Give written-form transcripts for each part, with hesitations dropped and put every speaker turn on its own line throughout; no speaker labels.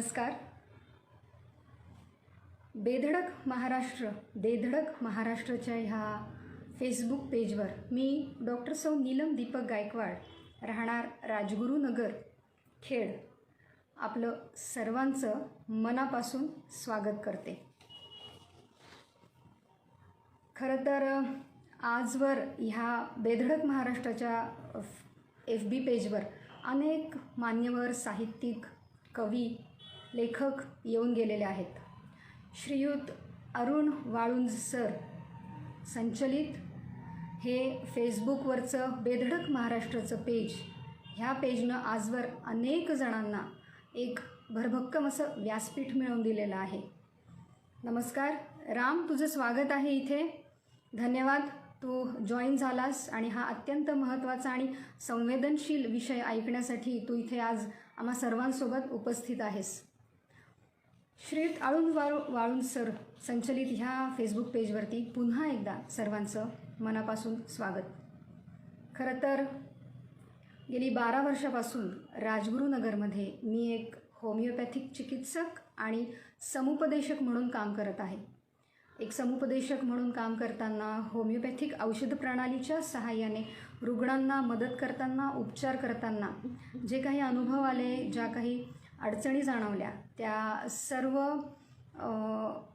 नमस्कार. बेधडक महाराष्ट्रच्या ह्या फेसबुक पेजवर मी डॉक्टर सौ नीलम दीपक गायकवाड राहणार राजगुरुनगर खेड आपलं सर्वांचं मनापासून स्वागत करते. खरं तर आजवर ह्या बेधडक महाराष्ट्राच्या FB पेजवर अनेक मान्यवर साहित्यिक, कवी, लेखक येऊन गेलेले आहेत. श्रीयुत अरुण वाळुंज सर संचलित हे फेसबुकवरचं बेधडक महाराष्ट्राचं पेज, ह्या पेजनं आजवर अनेक जणांना एक भरभक्कम असं व्यासपीठ मिळवून दिलेलं आहे. नमस्कार राम, तुझं स्वागत आहे इथे. धन्यवाद, तू जॉईन झालास आणि हा अत्यंत महत्त्वाचा आणि संवेदनशील विषय ऐकण्यासाठी तू इथे आज आम्हा सर्वांसोबत उपस्थित आहेस. श्रीयुत अरुण वाळुंज सर संचलित ह्या फेसबुक पेजवरती पुन्हा एकदा सर्वांचं मनापासून स्वागत. खरं तर गेली 12 वर्षापासून राजगुरुनगरमध्ये मी एक होमिओपॅथिक चिकित्सक आणि समुपदेशक म्हणून काम करत आहे. एक समुपदेशक म्हणून काम करताना होमिओपॅथिक औषध प्रणालीच्या सहाय्याने रुग्णांना मदत करताना, उपचार करताना जे काही अनुभव आले, ज्या काही अडचणी जाणवल्या, त्या सर्व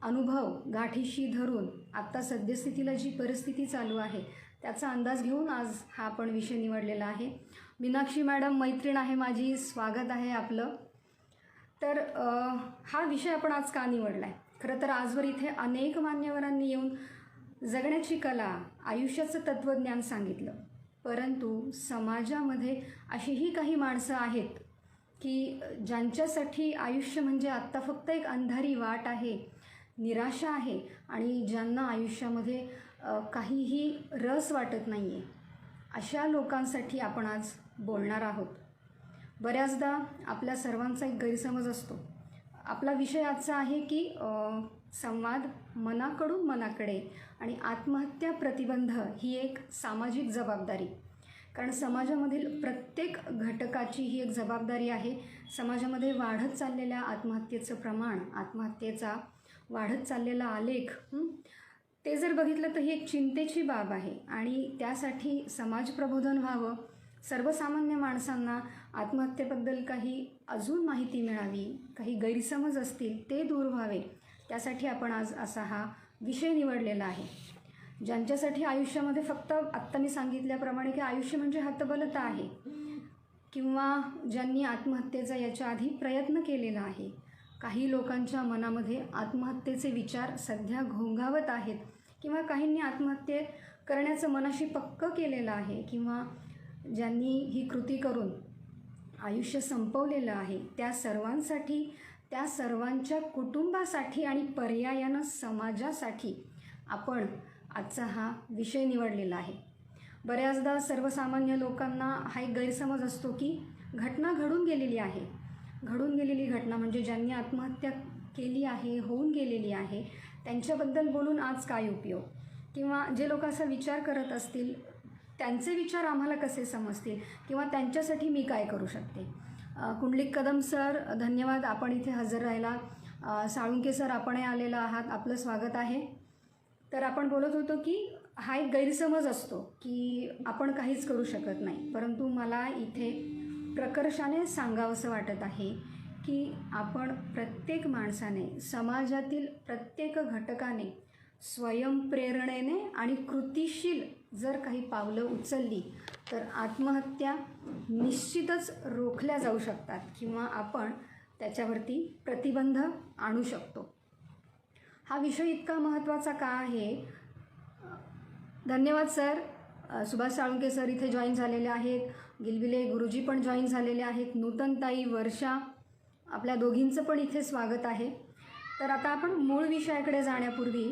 अनुभव गाठीशी धरून आत्ता सद्यस्थितीला जी परिस्थिती चालू आहे त्याचा अंदाज घेऊन आज हा आपण विषय निवडलेला आहे. मीनाक्षी मॅडम मैत्रीण आहे माझी, स्वागत आहे आपलं. तर हा विषय आपण आज का निवडला आहे? खरं तर आजवर इथे अनेक मान्यवरांनी येऊन जगण्याची कला, आयुष्याचं तत्त्वज्ञान सांगितलं. परंतु समाजामध्ये अशीही काही माणसं आहेत की ज्यांच्यासाठी आयुष्य म्हणजे आत्ता फक्त एक अंधारी वाट आहे, निराशा आहे आणि ज्यांना आयुष्यामध्ये काहीही रस वाटत नाही आहे. अशा लोकांसाठी आपण आज बोलणार आहोत. बऱ्याचदा आपल्या सर्वांचा एक गैरसमज असतो. आपला विषय आजचा आहे की संवाद मनाकडून मनाकडे आणि आत्महत्या प्रतिबंध ही एक सामाजिक जबाबदारी. कारण समाजामधील प्रत्येक घटकाची ही एक जबाबदारी आहे. समाजामध्ये वाढत चाललेल्या आत्महत्येचं प्रमाण, आत्महत्येचा वाढत चाललेला आलेख, ते जर बघितलं तर ही एक चिंतेची बाब आहे. आणि त्यासाठी समाज प्रबोधन व्हावं, सर्वसामान्य माणसांना आत्महत्येबद्दल काही अजून माहिती मिळावी, काही गैरसमज असतील ते दूर व्हावे, त्यासाठी आपण आज असा हा विषय निवडलेला आहे. ज्यांच्यासाठी आयुष्यामध्ये फक्त आत्ता मी सांगितल्याप्रमाणे की आयुष्य म्हणजे हतबलता आहे, किंवा ज्यांनी आत्महत्येचा याच्या आधी प्रयत्न केलेला आहे. काही लोकांच्या मनामध्ये आत्महत्येचे विचार सध्या घोंघावत आहेत, किंवा काहींनी आत्महत्या करण्याचं मनाशी पक्कं केलेलं आहे, किंवा ज्यांनी ही कृती करून आयुष्य संपवलेलं आहे. त्या सर्वांसाठी, त्या सर्वांच्या कुटुंबासाठी आणि पर्यायानं समाजासाठी आपण आजचा हा विषय निवडलेला आहे. बऱ्याचदा सर्वसामान्य लोकांना हा एक गैरसमज असतो की घटना घडून गेलेली आहे. घडून गेलेली घटना म्हणजे ज्यांनी आत्महत्या केली आहे, होऊन गेलेली आहे, त्यांच्याबद्दल बोलून आज काय उपयोग? किंवा जे लोक असा विचार करत असतील त्यांचे विचार आम्हाला कसे समजतील, किंवा त्यांच्यासाठी मी काय करू शकते? कुंडलिक कदम सर, धन्यवाद, आपण इथे हजर राहिला. साळुंके सर, आपणही आलेला आहात, आपलं स्वागत आहे. तर आपण बोलत होतो की हा एक गैरसमज असतो की आपण काहीच करू शकत नाही. परंतु मला इथे प्रकर्षाने सांगावंसं वाटत आहे की आपण प्रत्येक माणसाने, समाजातील प्रत्येक घटकाने स्वयंप्रेरणेने आणि कृतिशील जर काही पावलं उचलली तर आत्महत्या निश्चितच रोखल्या जाऊ शकतात, किंवा आपण त्याच्यावरती प्रतिबंध आणू शकतो. हा विषय इतका महत्त्वाचा का आहे? धन्यवाद सर. सुभाष साळुंके सर इथे जॉईन झालेले आहेत. गिलबिले गुरुजी पण जॉईन झालेले आहेत. नूतनताई, वर्षा, आपल्या दोघींचं पण इथे स्वागत आहे. तर आता आपण मूळ विषयाकडे जाण्यापूर्वी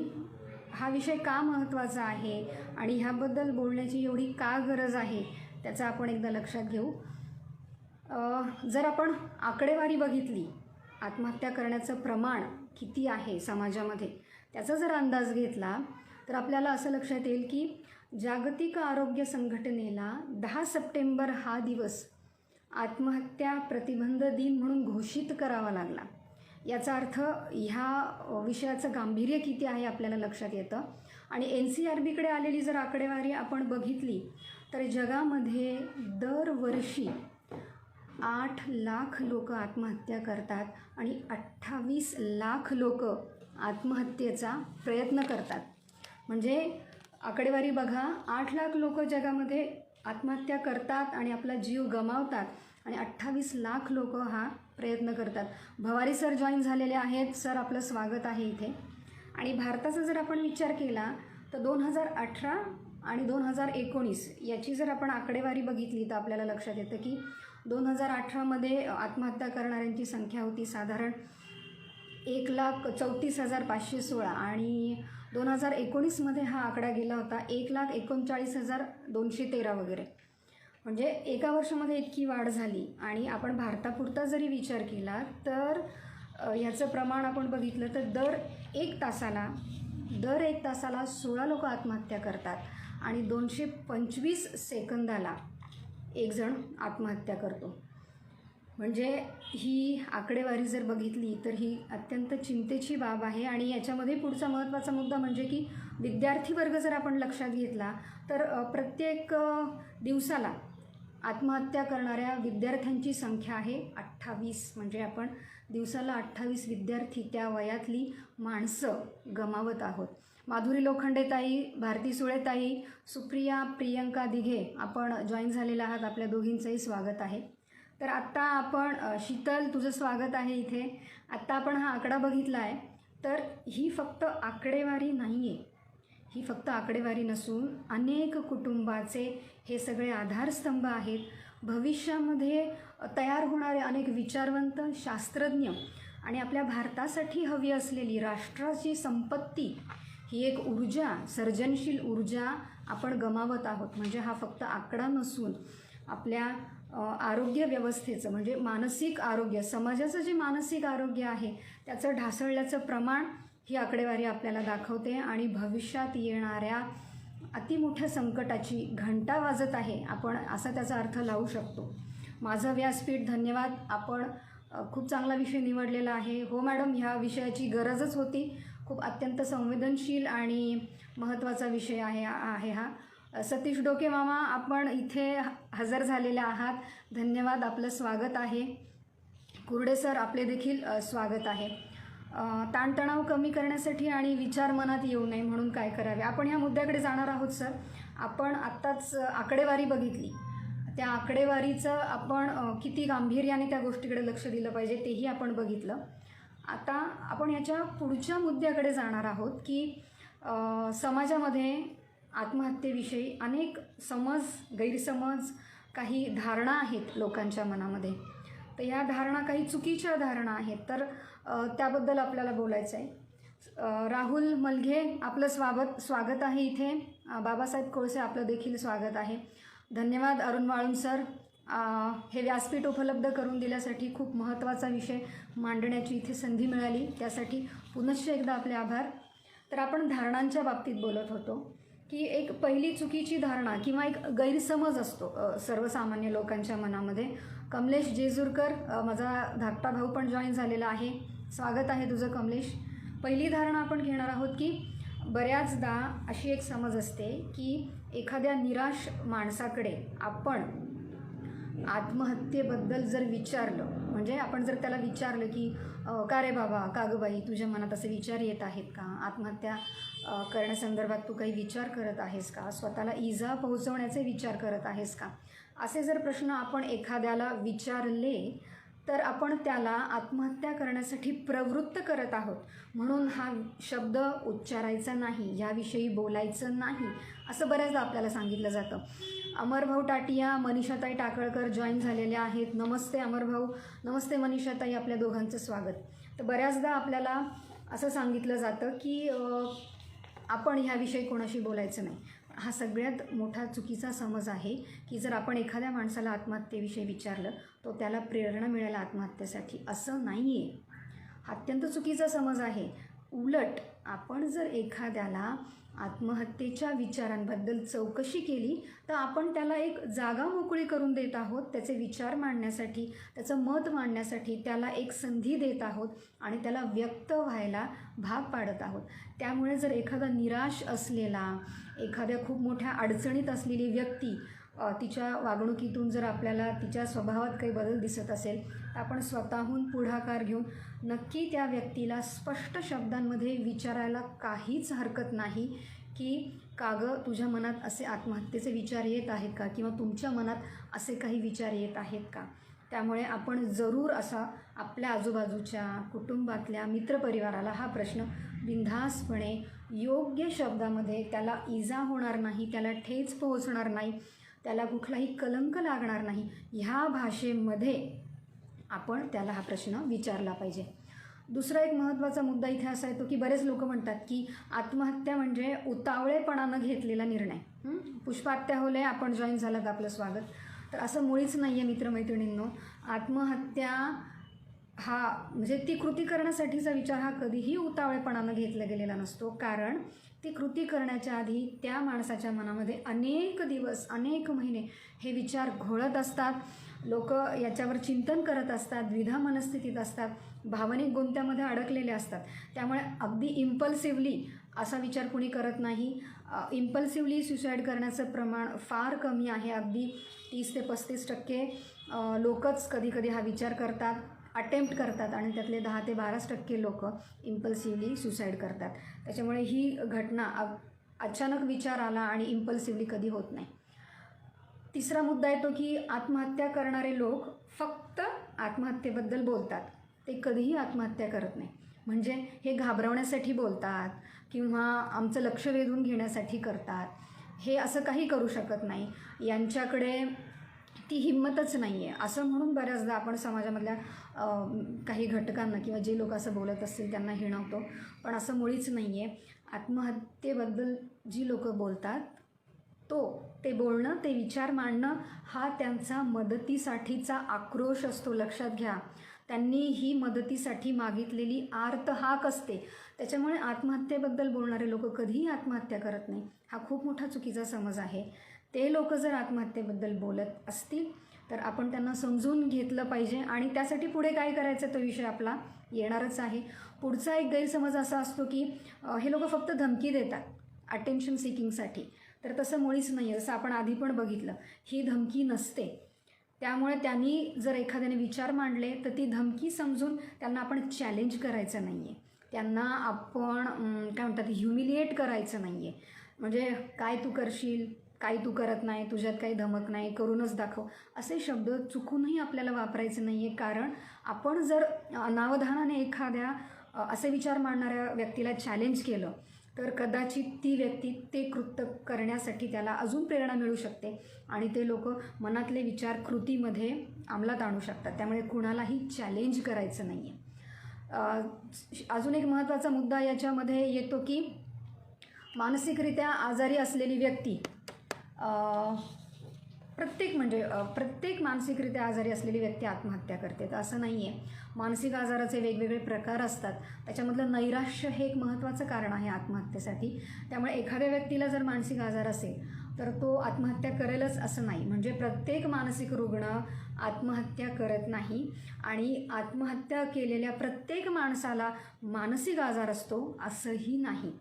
हा विषय का महत्त्वाचा आहे आणि ह्याबद्दल बोलण्याची एवढी का गरज आहे त्याचं आपण एकदा लक्षात घेऊ. जर आपण आकडेवारी बघितली, आत्महत्या करण्याचं प्रमाण किती आहे समाजामध्ये त्याचा जर अंदाज घेतला तर आपल्याला असं लक्षात येईल की जागतिक आरोग्य संघटनेला 10 सप्टेंबर हा दिवस आत्महत्या प्रतिबंध दिन म्हणून घोषित करावा लागला. याचा अर्थ ह्या विषयाचं गांभीर्य किती आहे आपल्याला लक्षात येतं. आणि NCRBकडे आलेली जर आकडेवारी आपण बघितली तर जगामध्ये दरवर्षी 8 लाख लोक आत्महत्या करतात आणि 28 लाख लोक आत्महत्येचा प्रयत्न करतात. म्हणजे आकडेवारी बघा, 8 लाख लोक जगामध्ये आत्महत्या करतात आणि आपला जीव गमावतात आणि 28 लाख लोक हा प्रयत्न करतात. भवारी सर जॉईन झालेले आहेत. सर, आपलं स्वागत आहे इथे. आणि भारताचा जर आपण विचार केला तर 2018 आणि 2019 याची जर आपण आकडेवारी बघितली तर आपल्याला लक्षात येतं की 2018मध्ये आत्महत्या करणाऱ्यांची संख्या होती साधारण 1,34,516 आणि 2019मध्ये हा आकडा गेला होता 1,39,213 वगैरे. म्हणजे एका वर्षामध्ये इतकी वाढ झाली. आणि आपण भारतापुरता जरी विचार केला तर ह्याचं प्रमाण आपण बघितलं तर दर एक तासाला 16 लोक आत्महत्या करतात आणि 225 सेकंदाला एक जण आत्महत्या करतो. म्हणजे ही आकडेवारी जर बघितली तर ही अत्यंत चिंतेची बाब आहे. आणि याच्यामध्ये पुढचा महत्त्वाचा मुद्दा म्हणजे की विद्यार्थी वर्ग जर आपण लक्षात घेतला तर प्रत्येक दिवसाला आत्महत्या करणाऱ्या विद्यार्थ्यांची संख्या आहे 28. म्हणजे आपण दिवसाला 28 विद्यार्थी, त्या वयातली माणसं गमावत आहोत. माधुरी लोखंडेताई, भारती सुळेताई, सुप्रिया, प्रियंका दिघे आपण जॉईन झालेला आहात. आपल्या दोघींचंही स्वागत आहे. तर आत्ता आपण शीतल, तुझं स्वागत आहे इथे. आत्ता आपण हा आकडा बघितला आहे तर ही फक्त आकडेवारी नाही आहे. ही फक्त आकडेवारी नसून अनेक कुटुंबाचे हे सगळे आधारस्तंभ आहेत. भविष्यामध्ये तयार होणारे अनेक विचारवंत, शास्त्रज्ञ आणि आपल्या भारतासाठी हवी असलेली राष्ट्राची संपत्ती, ही एक ऊर्जा, सर्जनशील ऊर्जा आपण गमावत आहोत. म्हणजे हा फक्त आकडा नसून आपल्या आरोग्य व्यवस्थेचं, म्हणजे मानसिक आरोग्य, समाजाचं जे मानसिक आरोग्य आहे त्याचं ढासळल्याचं प्रमाण ही आकडेवारी आपल्याला दाखवते. आणि भविष्यात येणाऱ्या अतिमोठ्या संकटाची घंटा वाजत आहे, आपण असा त्याचा अर्थ लावू शकतो. माझं व्यासपीठ, धन्यवाद. आपण खूप चांगला विषय निवडलेला आहे. हो मॅडम, ह्या विषयाची गरजच होती. खूप अत्यंत संवेदनशील आणि महत्त्वाचा विषय आहे हा. सतीश डोके मामा, आपण इथे हजर झालेले आहात. धन्यवाद, आपलं स्वागत आहे. कुर्डे सर, आपले देखील स्वागत आहे. ताणतणाव कमी करण्यासाठी आणि विचार मनात येऊ नये म्हणून काय करावे, आपण ह्या मुद्द्याकडे जाणार आहोत सर. आपण आत्ताच आकडेवारी बघितली, त्या आकडेवारीचं आपण किती गांभीर्याने त्या गोष्टीकडे लक्ष दिलं पाहिजे तेही आपण बघितलं. आता आपण ह्याच्या पुढच्या मुद्द्याकडे जाणार आहोत की समाजामध्ये आत्महत्येविषयी अनेक समज, गैरसमज, काही धारणा आहेत लोकांच्या मनामध्ये. तर ह्या धारणा काही चुकीच्या धारणा आहेत, तर त्याबद्दल आपल्याला बोलायचं आहे. राहुल मलघे, आपलं स्वागत आहे इथे. बाबासाहेब कोळसे, आपलं देखील स्वागत आहे. धन्यवाद अरुण वाळुंज सर, हे व्यासपीठ उपलब्ध करून दिल्यासाठी. खूप महत्त्वाचा विषय मांडण्याची इथे संधी मिळाली, त्यासाठी पुनश्च एकदा आपले आभार. तर आपण धारणांच्या बाबतीत बोलत होतो की एक पहिली चुकीची धारणा किंवा एक गैरसमज असतो सर्वसामान्य लोकांच्या मनामध्ये. कमलेश जेजुरकर, माझा धाकटा भाऊ पण जॉईन झालेला आहे. स्वागत आहे तुझं कमलेश. पहिली धारणा आपण घेणार आहोत की बऱ्याचदा अशी एक समज असते की एखाद्या निराश माणसाकडे आपण आत्महत्येबद्दल जर विचारलं, म्हणजे आपण जर त्याला विचारलं की का रे बाबा, का गं बाई, तुझ्या मनात असे विचार येत आहेत का, आत्महत्या करण्यासंदर्भात तू काही विचार करत आहेस का, स्वतःला इजा पोहोचवण्याचे विचार करत आहेस का, असे जर प्रश्न आपण एखाद्याला विचारले तर आपण त्याला आत्महत्या करण्यासाठी प्रवृत्त करत आहोत म्हणून हा शब्द उच्चारायचा नाही, याविषयी बोलायचं नाही, असं बऱ्याचदा आपल्याला सांगितलं जातं. अमरभाऊ टाटिया, मनीषाताई टाकळकर जॉईन झालेल्या आहेत. नमस्ते अमरभाऊ, नमस्ते मनीषाताई, आपल्या दोघांचं स्वागत. तर बऱ्याचदा आपल्याला असं सांगितलं जातं की आपण ह्याविषयी कोणाशी बोलायचं नाही. हा सगळ्यात मोठा चुकीचा समज आहे की जर आपण एखाद्या माणसाला आत्महत्येविषयी विचारलं तो त्याला प्रेरणा मिळेल आत्महत्येसाठी, असं नाही आहे. हा अत्यंत चुकीचा समज आहे. उलट आपण जर एखाद्याला आत्महत्येच्या विचारांबद्दल चौकशी केली तर आपण त्याला एक जागा मोकळी करून देत आहोत, त्याचे विचार मांडण्यासाठी, त्याचं मत मांडण्यासाठी त्याला एक संधी देत आहोत आणि त्याला व्यक्त व्हायला भाग पाडत आहोत. त्यामुळे जर एखादा निराश असलेला, एखाद्या खूप मोठ्या अडचणीत असलेली व्यक्ती तिच्या वागणुकीतून जर आपल्याला तिच्या स्वभावात काही बदल दिसत असेल तर आपण स्वतःहून पुढाकार घेऊन नक्की त्या व्यक्तीला स्पष्ट शब्दांमध्ये विचारायला काहीच हरकत नाही की का गं तुझ्या मनात असे आत्महत्येचे विचार येत आहेत का, किंवा तुमच्या मनात असे काही विचार येत आहेत का. त्यामुळे आपण जरूर असा आपल्या आजूबाजूच्या कुटुंबातल्या मित्रपरिवाराला हा प्रश्न बिनधास्तपणे योग्य शब्दामध्ये, त्याला इजा होणार नाही, त्याला ठेच पोहोचणार नाही, त्याला कुठलाही कलंक लागणार नाही, ह्या भाषेमध्ये आपण त्याला हा प्रश्न विचारला पाहिजे. दुसरा एक महत्त्वाचा मुद्दा इथे असा येतो की बरेच लोक म्हणतात की आत्महत्या म्हणजे उतावळेपणानं घेतलेला निर्णय. पुष्पात्या होले आपण जॉईन झालात, आपलं स्वागत. तर असं मुळीच नाही आहे मित्रमैत्रिणींनो. आत्महत्या हा म्हणजे ती कृती करण्यासाठीचा विचार हा कधीही उतावळेपणानं घेतला गेलेला नसतो, कारण ती कृती करण्याच्या आधी त्या माणसाच्या मनामध्ये अनेक दिवस, अनेक महिने हे विचार घोळत असतात. लोक याच्यावर चिंतन करत असतात, द्विधा मनस्थितीत असतात, भावनिक गुंत्यामध्ये अडकलेले असतात. त्यामुळे अगदी इम्पल्सिव्हली असा विचार कुणी करत नाही. इम्पल्सिव्हली सुसाईड करण्याचं प्रमाण फार कमी आहे. अगदी 30 ते 35% लोकच कधीकधी हा विचार करतात, अटेम्प्ट करतात, आणि त्यातले 10 ते 12% लोक इम्पल्सिव्हली सुसाईड करतात. त्याच्यामुळे ही घटना अचानक विचार आला आणि इम्पल्सिव्हली कधी होत नाही. तिसरा मुद्दा येतो की आत्महत्या करणारे लोक फक्त आत्महत्येबद्दल बोलतात, ते कधीही आत्महत्या करत नाही. म्हणजे हे घाबरवण्यासाठी बोलतात किंवा आमचं लक्ष वेधून घेण्यासाठी करतात, हे असं काही करू शकत नाही. यांच्याकडे ती हिंमतच नाही आहे असं म्हणून बऱ्याचदा आपण समाजामधल्या काही घटकांना किंवा जे लोक असं बोलत असतील त्यांना हिणवतो, पण असं मुळीच नाही आहे. आत्महत्येबद्दल जी लोक बोलतात ते बोलणं, ते विचार मांडणं हा त्यांचा मदतीसाठीचा आक्रोश असतो. लक्षात घ्या, त्यांनी ही मदतीसाठी मागितलेली आर्त हाक असते. त्याच्यामुळे आत्महत्येबद्दल बोलणारे लोक कधीही आत्महत्या करत नाही, हा खूप मोठा चुकीचा समज आहे. ते लोक जर आत्महत्येबद्दल बोलत असतील तर आपण त्यांना समजून घेतलं पाहिजे आणि त्यासाठी पुढे काय करायचं तो विषय आपला येणारच आहे. पुढचा एक गैरसमज असा असतो की हे लोक फक्त धमकी देतात अटेन्शन सिकिंगसाठी. तर तसं मुळीच नाही आहे. जसं आपण आधी पण बघितलं, ही धमकी नसते. त्यामुळे त्यांनी जर एखाद्याने विचार मांडले तर ती धमकी समजून त्यांना आपण चॅलेंज करायचं नाही आहे, त्यांना आपण काय म्हणतात ह्युमिलिएट करायचं नाही आहे. म्हणजे काय तू करशील, काय तू करत नाही, तुझ्यात काही धमक नाही, करूनच दाखव, असे शब्द चुकूनही आपल्याला वापरायचे नाही आहे. कारण आपण जर अनावधानाने एखाद्या असे विचार मांडणाऱ्या व्यक्तीला चॅलेंज केलं तर कदाचित ती व्यक्ती ते कृत्य करण्यासाठी त्याला अजून प्रेरणा मिळू शकते आणि ते लोक मनातले विचार कृतीमध्ये अंमलात आणू शकतात. त्यामुळे कुणालाही चॅलेंज करायचं नाही आहे. अजून एक महत्त्वाचा मुद्दा याच्यामध्ये येतो की मानसिकरित्या आजारी असलेली व्यक्ती, प्रत्येक मानसिकरित्या आजारी असलेली व्यक्ती आत्महत्या करते तर असं नाही आहे. मानसिक आजाराचे वेगवेगळे प्रकार असतात, त्याच्यामधलं नैराश्य हे एक महत्त्वाचं कारण आहे आत्महत्येसाठी. त्यामुळे एखाद्या व्यक्तीला जर मानसिक आजार असेल तर तो आत्महत्या करेलच असं नाही. म्हणजे प्रत्येक मानसिक रुग्ण आत्महत्या करत नाही आणि आत्महत्या केलेल्या प्रत्येक माणसाला मानसिक आजार असतो असंही नाही.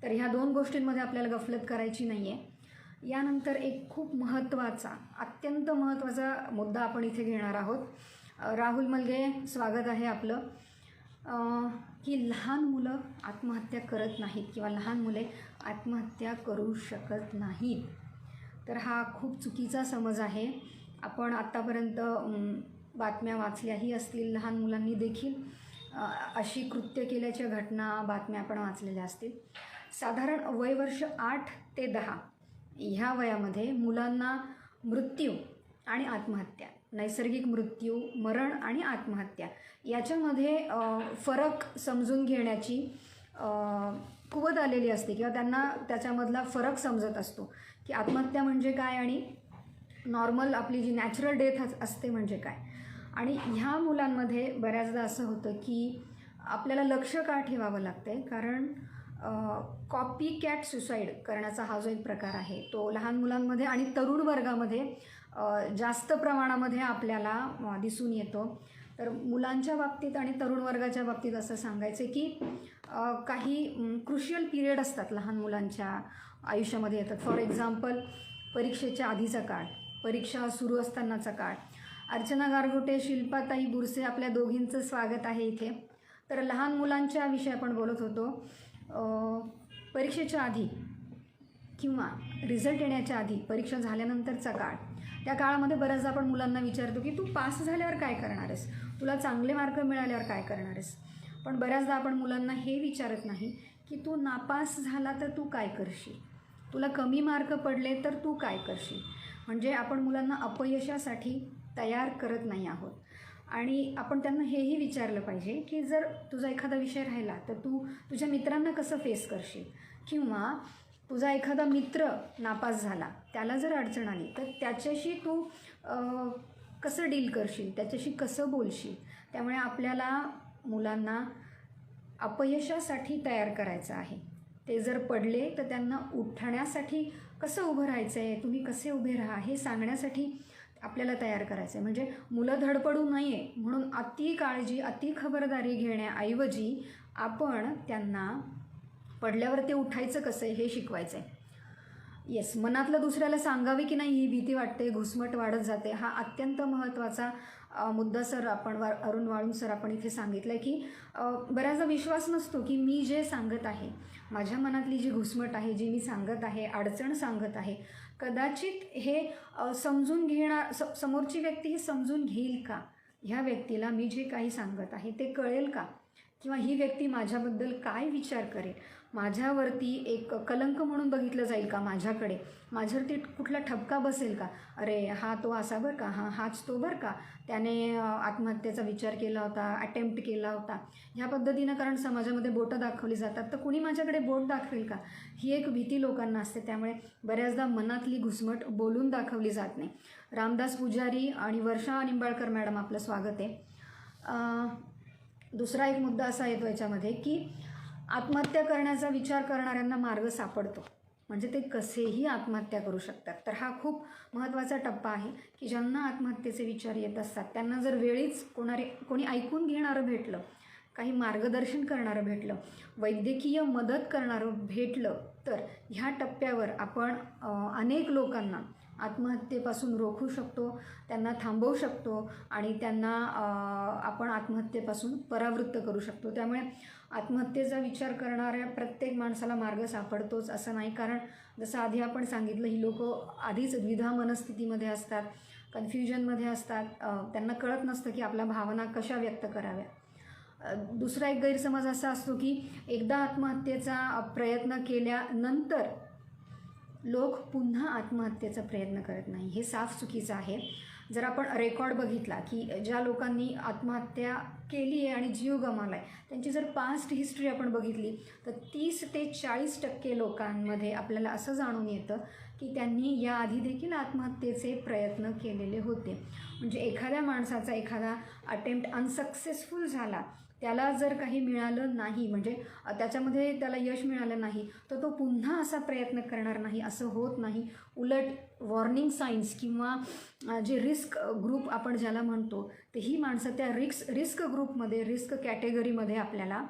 तर ह्या दोन गोष्टींमध्ये आपल्याला गफलत करायची नाही आहे. यानंतर एक खूप महत्त्वाचा, अत्यंत महत्त्वाचा मुद्दा आपण इथे घेणार आहोत. राहुल मलगे, स्वागत आहे आपलं. की लहान मुलं आत्महत्या करत नाहीत किंवा लहान मुले आत्महत्या करू शकत नाहीत. तर हा खूप चुकीचा समज आहे. आपण आत्तापर्यंत बातम्या वाचल्याही असतील, लहान मुलांनी देखील अशी कृत्य केल्याच्या घटना, बातम्या आपण वाचलेल्या असतील. साधारण वयवर्ष 8 ते 10 ह्या वयामध्ये मुलांना मृत्यू आणि आत्महत्या, नैसर्गिक मृत्यू, मरण आणि आत्महत्या याच्यामध्ये फरक समजून घेण्याची कुवत आलेली असते किंवा त्यांना त्याच्यामधला फरक समजत असतो की आत्महत्या म्हणजे काय आणि नॉर्मल आपली जी नॅचरल डेथ असते म्हणजे काय. आणि ह्या मुलांमध्ये बऱ्याचदा असं होतं की आपल्याला लक्ष का ठेवावं लागतं आहे, कारण कॉपी कॅट सुसाईड करण्याचा हा जो एक प्रकार आहे तो लहान मुलांमध्ये आणि तरुण वर्गामध्ये जास्त प्रमाणामध्ये आपल्याला दिसून येतो. तर मुलांच्या बाबतीत आणि तरुण वर्गाच्या बाबतीत असं सांगायचं की काही क्रुशियल पिरियड असतात लहान मुलांच्या आयुष्यामध्ये येतात. फॉर एक्झाम्पल परीक्षेच्या आधीचा काळ, परीक्षा सुरू असतानाचा काळ. अर्चना गारगोटे, शिल्पाताई बुरसे आपल्या दोघींचं स्वागत आहे इथे. तर लहान मुलांच्या विषयी आपण बोलत होतो. परीक्षेच्या आधी किंवा रिझल्ट येण्याच्या आधी, परीक्षा झाल्यानंतरचा काळ, त्या काळामध्ये बऱ्याचदा आपण मुलांना विचारतो की तू पास झाल्यावर काय करणार आहेस, तुला चांगले मार्क मिळाल्यावर काय करणार आहेस. पण बऱ्याचदा आपण मुलांना हे विचारत नाही की तू नापास झाला तर तू काय करशील, तुला कमी मार्क पडले तर तू काय करशील. म्हणजे आपण मुलांना अपयशासाठी तयार करत नाही आहोत. आणि आपण त्यांना हेही विचारलं पाहिजे की जर तुझा एखादा विषय राहिला तर तू तुझ्या मित्रांना कसं फेस करशील, किंवा तुझा एखादा मित्र नापास झाला, त्याला जर अडचण आली तर त्याच्याशी तू कसं डील करशील, त्याच्याशी कसं बोलशील. त्यामुळे आपल्याला मुलांना अपयशासाठी तयार करायचं आहे. ते जर पडले तर त्यांना उठण्यासाठी कसं उभं राहायचं आहे, तुम्ही कसे उभे राहा हे सांगण्यासाठी आपल्याला तयार करायचं आहे. म्हणजे मुलं धडपडू नये म्हणून अति काळजी, अति खबरदारी घेण्याऐवजी आपण त्यांना पडल्यावर ते उठायचं कसं आहे हे शिकवायचं आहे. येस, मनातलं दुसऱ्याला सांगावे की नाही ही भीती वाटते, घुसमट वाढत जाते. हा अत्यंत महत्त्वाचा मुद्दा सर आपण अरुण वाळुंज सर आपण इथे सांगितलं आहे की बऱ्याचदा विश्वास नसतो की मी जे सांगत आहे, माझ्या मनातली जी घुसमट आहे, जी मी सांगत आहे, अडचण सांगत आहे, कदाचित हे समजून घेणार समोरची व्यक्ती हे समजून घेईल का, ह्या व्यक्तीला मी जे काही सांगत आहे ते कळेल का, किंवा ही व्यक्ती माझ्याबद्दल काय विचार करेल, माझ्यावरती एक कलंक म्हणून बघितलं जाईल का, माझ्यावरती कुठला ठपका बसेल का, अरे हा तो असा बरं का, हाच तो बरं का, त्याने आत्महत्येचा विचार केला होता, अटेम्प्ट केला होता, ह्या पद्धतीनं. कारण समाजामध्ये बोटं दाखवली जातात तर कुणी माझ्याकडे बोट दाखवेल का, ही एक भीती लोकांना असते. त्यामुळे बऱ्याचदा मनातली घुसमट बोलून दाखवली जात नाही. रामदास पुजारी आणि वर्षा निंबाळकर मॅडम आपलं स्वागत आहे. दुसरा एक मुद्दा असा येतो याच्यामध्ये की आत्महत्या करण्याचा विचार करणाऱ्यांना मार्ग सापडतो, म्हणजे ते कसेही आत्महत्या करू शकतात. तर हा खूप महत्त्वाचा टप्पा आहे की ज्यांना आत्महत्येचे विचार येत असतात त्यांना जर वेळीच कोणी ऐकून घेणारं भेटलं, काही मार्गदर्शन करणारं भेटलं, वैद्यकीय मदत करणारं भेटलं, तर ह्या टप्प्यावर आपण अनेक लोकांना आत्महत्येपासून रोखू शकतो, त्यांना थांबवू शकतो आणि त्यांना आपण आत्महत्येपासून परावृत्त करू शकतो. त्यामुळे आत्महत्येचा विचार करणाऱ्या प्रत्येक माणसाला मार्ग सापडतोच असं नाही. कारण जसं आधी आपण सांगितलं, ही लोकं आधीच द्विधा मनस्थितीमध्ये असतात, कन्फ्युजनमध्ये असतात, त्यांना कळत नसतं की आपल्या भावना कशा व्यक्त कराव्या. दुसरा एक गैरसमज असा असतो की एकदा आत्महत्येचा प्रयत्न केल्यानंतर लोक पुन्हा आत्महत्येचा प्रयत्न करत नाही, हे साफ चुकीचं आहे. जर आपण रेकॉर्ड बघितला की ज्या लोकांनी आत्महत्या केली आहे आणि जीव गमावला आहे, त्यांची जर पास्ट हिस्ट्री आपण बघितली तर 30 ते 40% लोकांमध्ये आपल्याला असं जाणून येतं की त्यांनी याआधी देखील आत्महत्येचे प्रयत्न केलेले होते. म्हणजे एखाद्या माणसाचा एखादा अटेम्प्ट अनसक्सेसफुल झाला, त्याला जर काही मिळालं नाही, म्हणजे त्याच्यामध्ये त्याला यश मिळालं नाही, तर तो पुन्हा असा प्रयत्न करणार नाही असं होत नाही. उलट वॉर्निंग साईन्स किंवा जे रिस्क ग्रुप आपण ज्याला म्हणतो, ते ही माणसं त्या रिस्क ग्रुपमध्ये, रिस्क कॅटेगरीमध्ये आपल्याला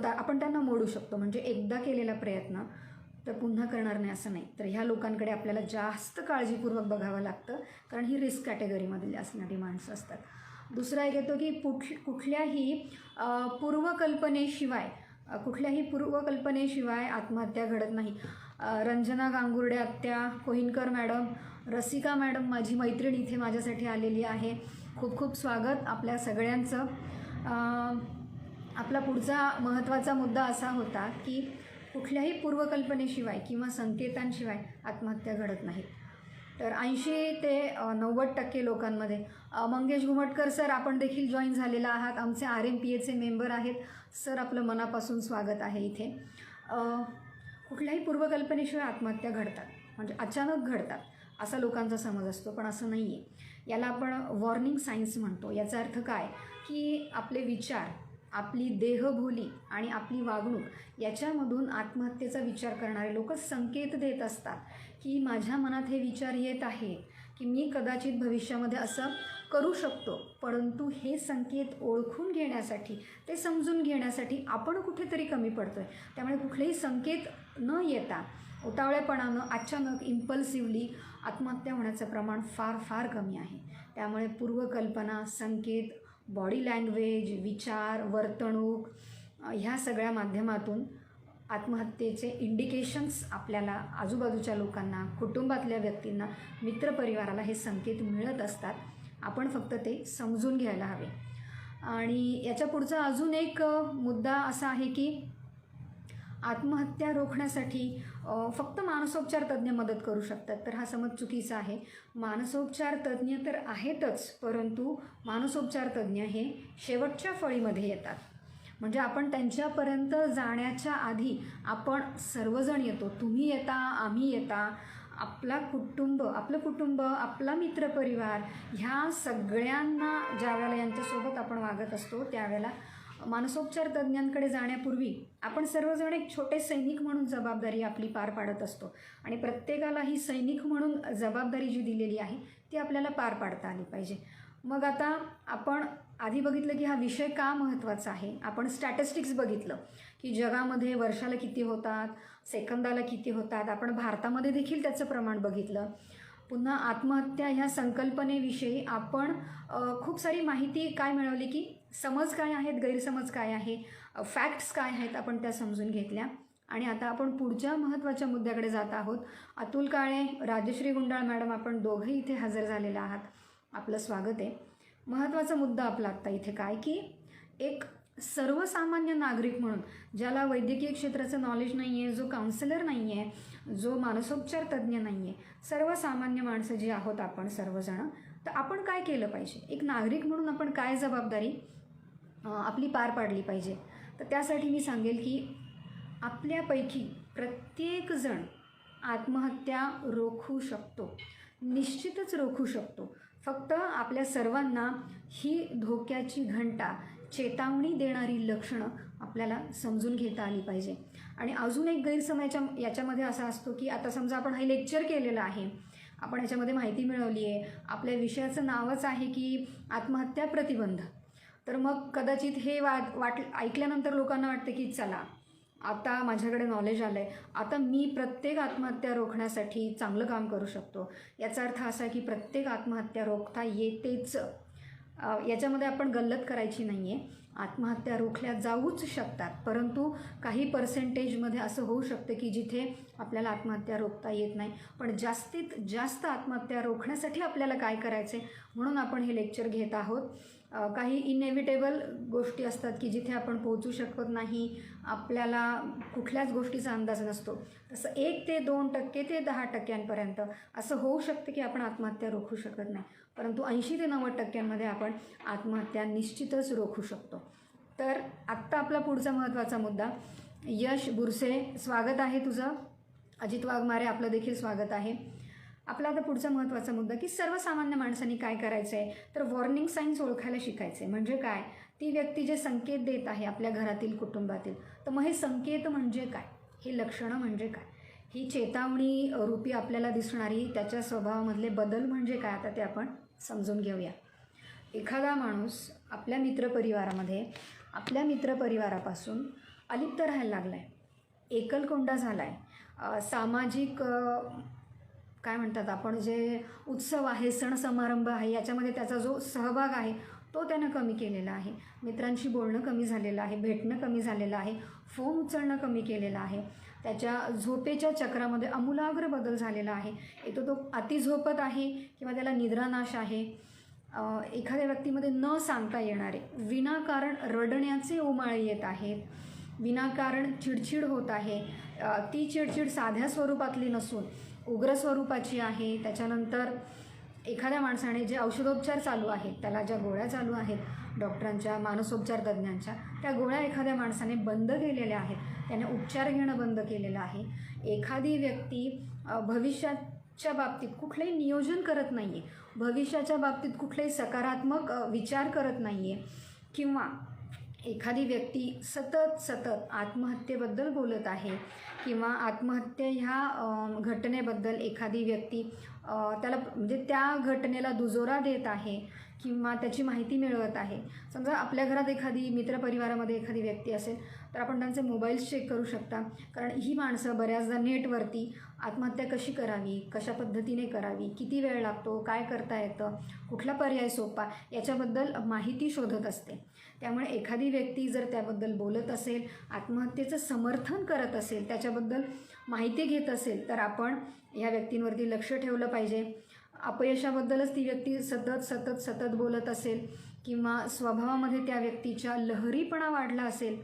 आपण त्यांना मोडू शकतो. म्हणजे एकदा केलेला प्रयत्न तर पुन्हा करणार नाही असं नाही. तर ह्या लोकांकडे आपल्याला जास्त काळजीपूर्वक बघावं लागतं, कारण ही रिस्क कॅटेगरीमधली असणारी माणसं असतात. दुसरा एक येतो की कुठल्याही पूर्वकल्पनेशिवाय आत्महत्या घडत नाही. रंजना गांगुर्डे आत्या, कोहिनकर मॅडम, रसिका मॅडम माझी मैत्रीण इथे माझ्यासाठी आलेली आहे. खूप खूप स्वागत आपल्या सगळ्यांचं. आपला पुढचा महत्त्वाचा मुद्दा असा होता की कुठल्याही पूर्वकल्पनेशिवाय किंवा संकेतांशिवाय आत्महत्या घडत नाही. तर 80 ते 90% लोकांमध्ये मंगेश घुमटकर सर आपण देखील जॉईन झालेला आहात, आमचे RMPAचे मेंबर आहेत. सर आपलं मनापासून स्वागत आहे इथे. कुठल्याही पूर्वकल्पनेशिवाय आत्महत्या घडतात, म्हणजे अचानक घडतात असा लोकांचा समज असतो, पण असं नाही आहे. याला आपण वॉर्निंग साईन्स म्हणतो. याचा अर्थ काय की आपले विचार आपली देहबोली आणि आपली वागणूक याच्यामधून आत्महत्येचा विचार करणारे लोक संकेत देत असतात की माझ्या मनात हे विचार येत आहे की मी कदाचित भविष्यामध्ये असं करू शकतो. परंतु हे संकेत ओळखून घेण्यासाठी, ते समजून घेण्यासाठी आपण कुठेतरी कमी पडतो आहे. त्यामुळे कुठलेही संकेत न येता उतावळेपणानं अचानक इम्पल्सिव्हली आत्महत्या होण्याचं प्रमाण फार फार कमी आहे. त्यामुळे पूर्वकल्पना, संकेत, बॉडी लँग्वेज, विचार, वर्तणूक ह्या सगळ्या माध्यमातून आत्महत्येचे इंडिकेशन्स आपल्याला आजूबाजूच्या लोकांना, कुटुंबातल्या व्यक्तींना, मित्रपरिवाराला हे संकेत मिळत असतात. आपण फक्त ते समजून घ्यायला हवे. आणि याच्या पुढचा अजून एक मुद्दा असा आहे की आत्महत्या रोखण्यासाठी फक्त मानसोपचार तज्ज्ञ मदत करू शकतात, तर हा समज चुकीचा आहे. मानसोपचार तज्ज्ञ तर आहेतच, परंतु मानसोपचार तज्ज्ञ हे शेवटच्या फळीमध्ये येतात. म्हणजे आपण त्यांच्यापर्यंत जाण्याच्या आधी आपण सर्वजण येतो. तुम्ही येता, आम्ही येता, आपलं कुटुंब, आपला मित्रपरिवार ह्या सगळ्यांना ज्यावेळेला यांच्यासोबत आपण वागत असतो त्यावेळेला मानसोपचार तज्ज्ञांकडे जाण्यापूर्वी आपण सर्वजण एक छोटे सैनिक म्हणून जबाबदारी आपली पार पाडत असतो. आणि प्रत्येकाला ही सैनिक म्हणून जबाबदारी जी दिलेली आहे ती आपल्याला पार पाडता आली पाहिजे. मग आता आपण आधी बघितलं की हा विषय का महत्त्वाचा आहे. आपण स्टॅटिस्टिक्स बघितलं की जगामध्ये वर्षाला किती होतात, सेकंदाला किती होतात. आपण भारतामध्ये देखील त्याचं प्रमाण बघितलं. पुन्हा आत्महत्या ह्या संकल्पनेविषयी आपण खूप सारी माहिती काय मिळवली की समज काय आहेत, गैरसमज काय आहे, फॅक्ट्स काय आहेत, आपण त्या समजून घेतल्या. आणि आता आपण पुढच्या महत्त्वाच्या मुद्द्याकडे जात आहोत. अतुल काळे, राजश्री गुंडाळ मॅडम, आपण दोघंही इथे हजर झालेले आहात. आपलं स्वागत आहे. महत्त्वाचा मुद्दा आपला आत्ता इथे काय की एक सर्वसामान्य नागरिक म्हणून ज्याला वैद्यकीय क्षेत्राचं नॉलेज नाही आहे, जो काउन्सिलर नाही आहे, जो मानसोपचार तज्ज्ञ नाही आहे, सर्वसामान्य माणसं जी आहोत आपण सर्वजण, तर आपण काय केलं पाहिजे, एक नागरिक म्हणून आपण काय जबाबदारी आपली पार पाडली पाहिजे. तर त्यासाठी मी सांगेल की आपल्यापैकी प्रत्येकजण आत्महत्या रोखू शकतो, निश्चितच रोखू शकतो. फक्त आपल्या सर्वांना ही धोक्याची घंटा, चेतावणी देणारी लक्षणं आपल्याला समजून घेता आली पाहिजे. आणि अजून एक गैरसमज याच्यामध्ये असा असतो की आता समजा आपण हे लेक्चर केलेलं आहे, आपण याच्यामध्ये माहिती मिळवली आहे, आपल्या विषयाचं नावच आहे की आत्महत्या प्रतिबंध. तर मग कदाचित हे ऐकल्यानंतर लोकांना वाटतं की चला आता माझ्याकडे नॉलेज आलं आहे, आता मी प्रत्येक आत्महत्या रोखण्यासाठी चांगलं काम करू शकतो. याचा अर्थ असा की प्रत्येक आत्महत्या रोखता येतेच. याच्यामध्ये आपण गल्लत करायची नाही आहे. आत्महत्या रोखल्या जाऊच शकतात, परंतु काही पर्सेंटेजमध्ये असं होऊ शकतं की जिथे आपल्याला आत्महत्या रोखता येत नाही. पण जास्तीत जास्त आत्महत्या रोखण्यासाठी आपल्याला काय करायचं आहे म्हणून आपण हे लेक्चर घेत आहोत. काही इनएव्हिटेबल गोष्टी असतात की जिथे आपण पोहोचू शकत नाही, आपल्याला कुठल्याच गोष्टीचा अंदाज नसतो. तसं 1 ते 2% ते 10% असं होऊ शकतं की आपण आत्महत्या रोखू शकत नाही, परंतु 80 ते 90% आपण आत्महत्या निश्चितच रोखू शकतो. तर आत्ता आपला पुढचा महत्त्वाचा मुद्दा. यश बुरसे, स्वागत आहे तुझं. अजित वाघमारे, आपलं देखील स्वागत आहे. आपला आता पुढचा महत्त्वाचा मुद्दा की सर्वसामान्य माणसांनी काय करायचं आहे, तर वॉर्निंग साईन्स ओळखायला शिकायचं आहे. म्हणजे काय, ती व्यक्ती जे संकेत देत आहे आपल्या घरातील, कुटुंबातील, तर मग हे संकेत म्हणजे काय, ही लक्षणं म्हणजे काय, ही चेतावणी रूपी आपल्याला दिसणारी त्याच्या स्वभावामधले बदल म्हणजे काय, आता ते आपण समजून घेऊया. एखादा माणूस आपल्या मित्रपरिवारापासून अलिप्त राहायला लागला आहे, एकलकोंडा झाला आहे, सामाजिक काय म्हणतात आपण, जे उत्सव आहे, सण समारंभ आहे, याच्यामध्ये त्याचा जो सहभाग आहे तो त्यानं कमी केलेला आहे. मित्रांशी बोलणं कमी झालेलं आहे, भेटणं कमी झालेलं आहे, फोन उचलणं कमी केलेलं आहे. त्याच्या झोपेच्या चक्रामध्ये आमूलाग्र बदल झालेला आहे. एक तो अति झोपत आहे किंवा त्याला निद्रानाश आहे. एखाद्या व्यक्तीमध्ये न सांगता येणारे विनाकारण रडण्याचे ओमाळे येत आहेत, विनाकारण चिडचिड होत आहे. ती चिडचिड साध्या स्वरूपातली नसून उग्र स्वरूपाची आहे. त्याच्यानंतर एखाद्या माणसाने जे औषधोपचार चालू आहेत, त्याला ज्या गोळ्या चालू आहेत डॉक्टरांच्या, मानसोपचार तज्ज्ञांच्या, त्या गोळ्या एखाद्या माणसाने बंद केलेल्या आहेत, त्याने उपचार घेणं बंद केलेलं आहे. एखादी व्यक्ती भविष्याच्या बाबतीत कुठलंही नियोजन करत नाही आहे, भविष्याच्या बाबतीत कुठलेही सकारात्मक विचार करत नाही आहे, किंवा एखादी व्यक्ती सतत आत्महत्येबद्दल बोलत आहे किंवा आत्महत्या ह्या घटनेबद्दल एखादी व्यक्ती त्याला म्हणजे त्या घटनेला दुजोरा देत आहे किंवा त्याची माहिती मिळवत आहे. समजा आपल्या घरात एखादी मित्रपरिवारामध्ये एखादी व्यक्ती असेल तर आपण त्यांचे मोबाईल्स चेक करू शकता, कारण ही माणसं बऱ्याचदा नेटवरती आत्महत्या कशी करावी, कशा पद्धतीने करावी, किती वेळ लागतो, काय करता येतं, कुठला पर्याय सोपा, याच्याबद्दल माहिती शोधत असते. त्यामुळे एखादी व्यक्ती जर त्याबद्दल बोलत असेल, आत्महत्येचं समर्थन करत असेल, त्याच्याबद्दल माहिती घेत असेल तर आपण ह्या व्यक्तींवरती लक्ष ठेवलं पाहिजे. अपयशाबद्दलच ती व्यक्ती सतत बोलत असेल किंवा स्वभावामध्ये त्या व्यक्तीच्या लहरीपणा वाढला असेल,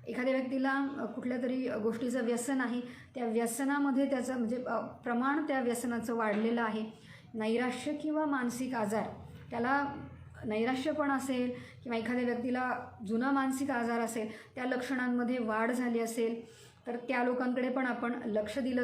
एखाद्या व्यक्तीला कुठल्या तरी गोष्टीचं व्यसन आहे, त्या व्यसनामध्ये त्याचं म्हणजे प्रमाण त्या व्यसनाचं वाढलेलं आहे, नैराश्य किंवा मानसिक आजार, त्याला नैराश्य पण असेल किंवा एखाद्या व्यक्तीला जुना मानसिक आजार असेल, त्या लक्षणांमध्ये वाढ झाली असेल तर त्या लोकांकडे पण आपण लक्ष दिलं